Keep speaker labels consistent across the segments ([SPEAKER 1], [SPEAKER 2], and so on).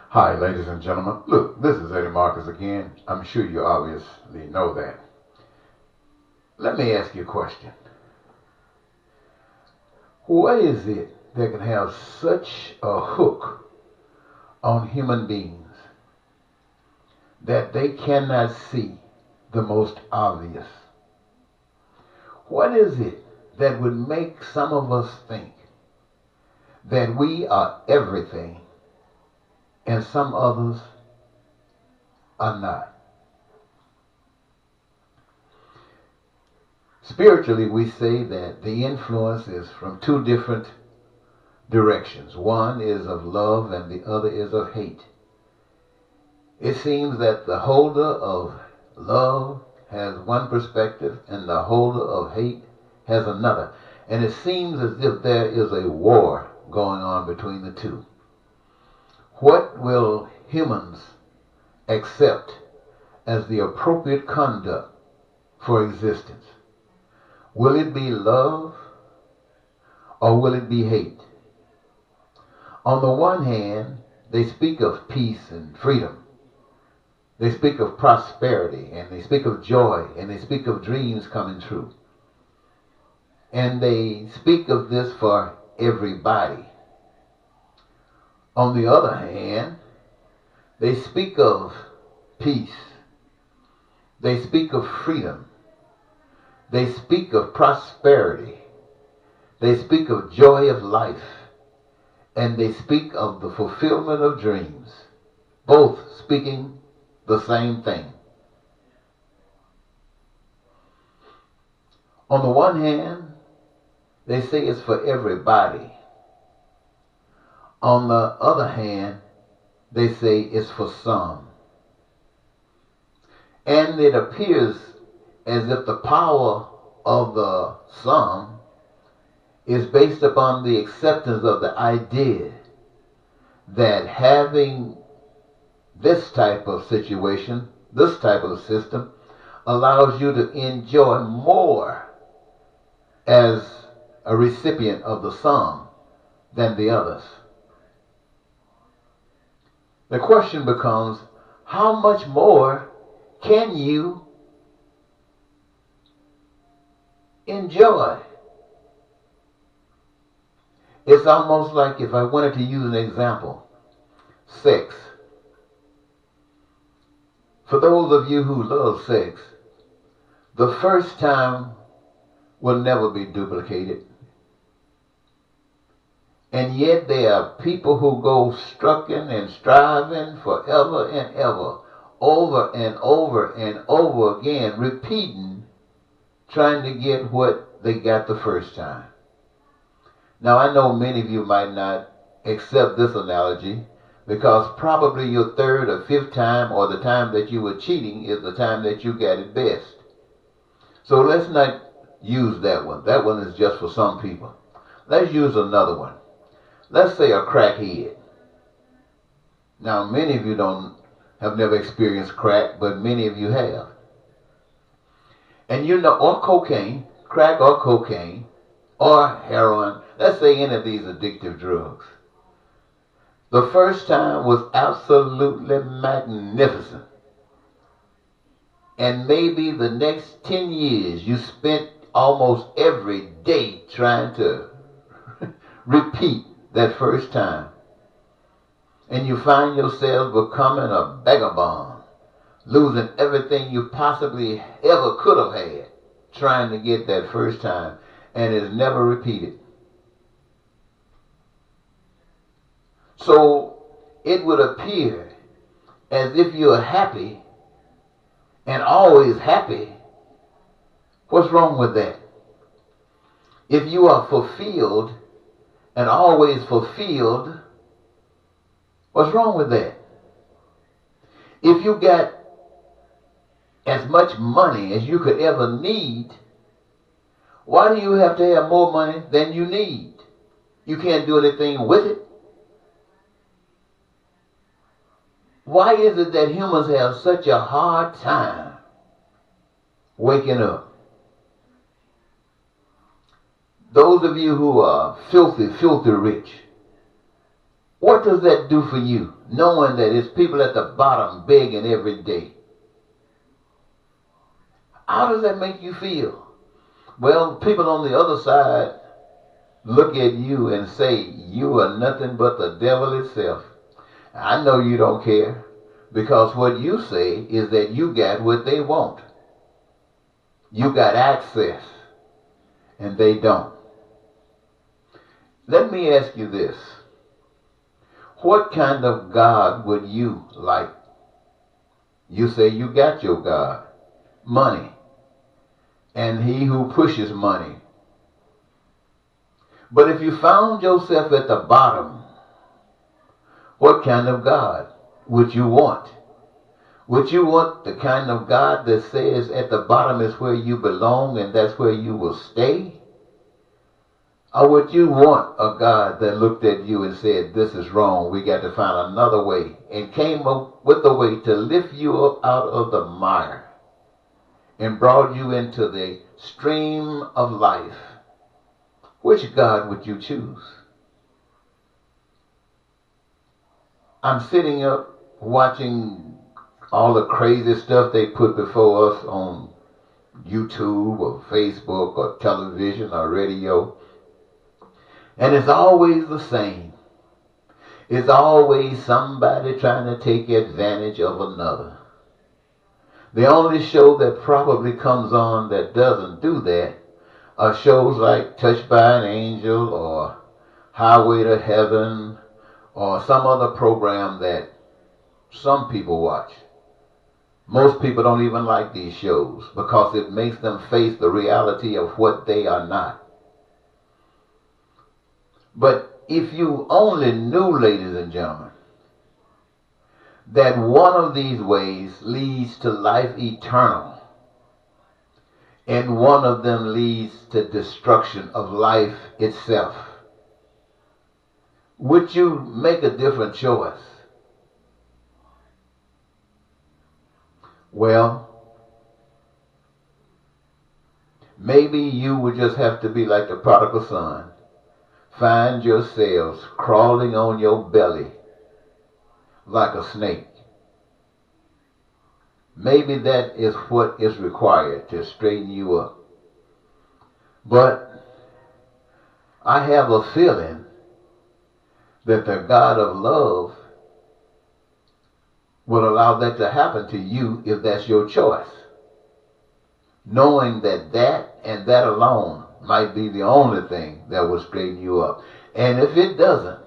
[SPEAKER 1] Hi, ladies and gentlemen. Look, this is Eddie Marcus again. I'm sure you obviously know that. Let me ask you a question. What is it that can have such a hook on human beings that they cannot see the most obvious? What is it that would make some of us think that we are everything and some others are not? Spiritually, we say that the influence is from two different directions. One is of love and the other is of hate. It seems that the holder of love has one perspective and the holder of hate has another. And it seems as if there is a war going on between the two. What will humans accept as the appropriate conduct for existence? Will it be love or will it be hate? On the one hand, they speak of peace and freedom. They speak of prosperity and they speak of joy and they speak of dreams coming true. And they speak of this for everybody. On the other hand, they speak of peace. They speak of freedom. They speak of prosperity. They speak of joy of life. And they speak of the fulfillment of dreams. Both speaking the same thing. On the one hand, they say it's for everybody. On the other hand, they say it's for some. And it appears as if the power of the some is based upon the acceptance of the idea that having this type of situation, this type of system, allows you to enjoy more as a recipient of the some than the others. The question becomes, how much more can you enjoy? It's almost like, if I wanted to use an example, sex. For those of you who love sex, the first time will never be duplicated. And yet there are people who go struggling and striving forever and ever, over and over and over again, repeating, trying to get what they got the first time. Now, I know many of you might not accept this analogy because probably your third or fifth time, or the time that you were cheating, is the time that you got it best. So let's not use that one. That one is just for some people. Let's use another one. Let's say a crackhead. Now, many of you have never experienced crack, but many of you have. And you know, or cocaine, crack or cocaine, or heroin, let's say any of these addictive drugs. The first time was absolutely magnificent. And maybe the next 10 years you spent almost every day trying to repeat that first time. And you find yourself becoming a vagabond, losing everything you possibly ever could have had trying to get that first time, and it's never repeated. So it would appear as if you're happy and always happy. What's wrong with that? If you are fulfilled and always fulfilled, what's wrong with that? If you got as much money as you could ever need, why do you have to have more money than you need? You can't do anything with it. Why is it that humans have such a hard time waking up? Those of you who are filthy, filthy rich, What does that do for you, knowing that it's people at the bottom begging every day? How does that make you feel? Well, people on the other side look at you and say, you are nothing but the devil itself. I know you don't care, because what you say is that you got what they want. You got access, and they don't. Let me ask you this. What kind of God would you like? You say you got your God, money, and he who pushes money. But if you found yourself at the bottom, what kind of God would you want? Would you want the kind of God that says at the bottom is where you belong and that's where you will stay? Or would you want a God that looked at you and said, this is wrong, we got to find another way, and came up with a way to lift you up out of the mire and brought you into the stream of life? Which God would you choose? I'm sitting up watching all the crazy stuff they put before us on YouTube or Facebook or television or radio. And it's always the same. It's always somebody trying to take advantage of another. The only show that probably comes on that doesn't do that are shows like Touched by an Angel or Highway to Heaven or some other program that some people watch. Most people don't even like these shows because it makes them face the reality of what they are not. But if you only knew, ladies and gentlemen, that one of these ways leads to life eternal and one of them leads to destruction of life itself, would you make a different choice? Well, maybe you would just have to be like the prodigal son. Find yourselves crawling on your belly like a snake. Maybe that is what is required to straighten you up. But I have a feeling that the God of love will allow that to happen to you if that's your choice. Knowing that that and that alone might be the only thing that will straighten you up. And if it doesn't,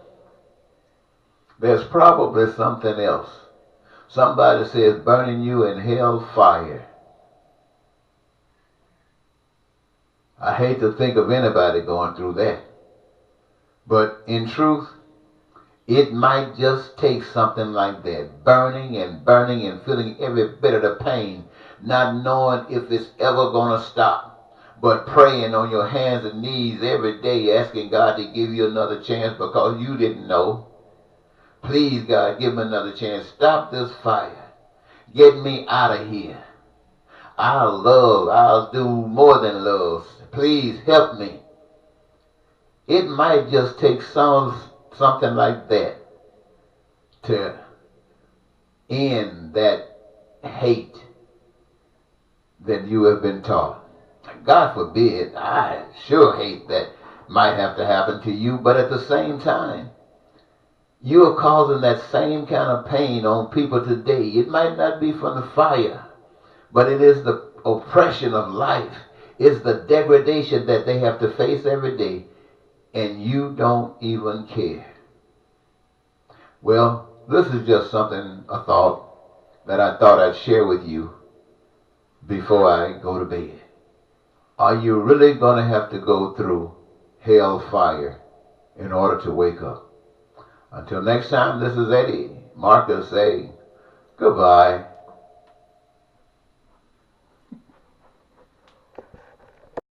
[SPEAKER 1] there's probably something else. Somebody says burning you in hell fire. I hate to think of anybody going through that. But in truth, it might just take something like that. Burning and feeling every bit of the pain, not knowing if it's ever going to stop. But praying on your hands and knees every day, asking God to give you another chance because you didn't know. Please, God, give me another chance. Stop this fire. Get me out of here. I'll do more than love. Please help me. It might just take something like that to end that hate that you have been taught. God forbid, I sure hate that might have to happen to you, but at the same time, you are causing that same kind of pain on people today. It might not be from the fire, but it is the oppression of life. It's the degradation that they have to face every day, and you don't even care. Well, this is just a thought that I thought I'd share with you before I go to bed. Are you really going to have to go through hell fire in order to wake up? Until next time, this is Eddie Marcus saying goodbye.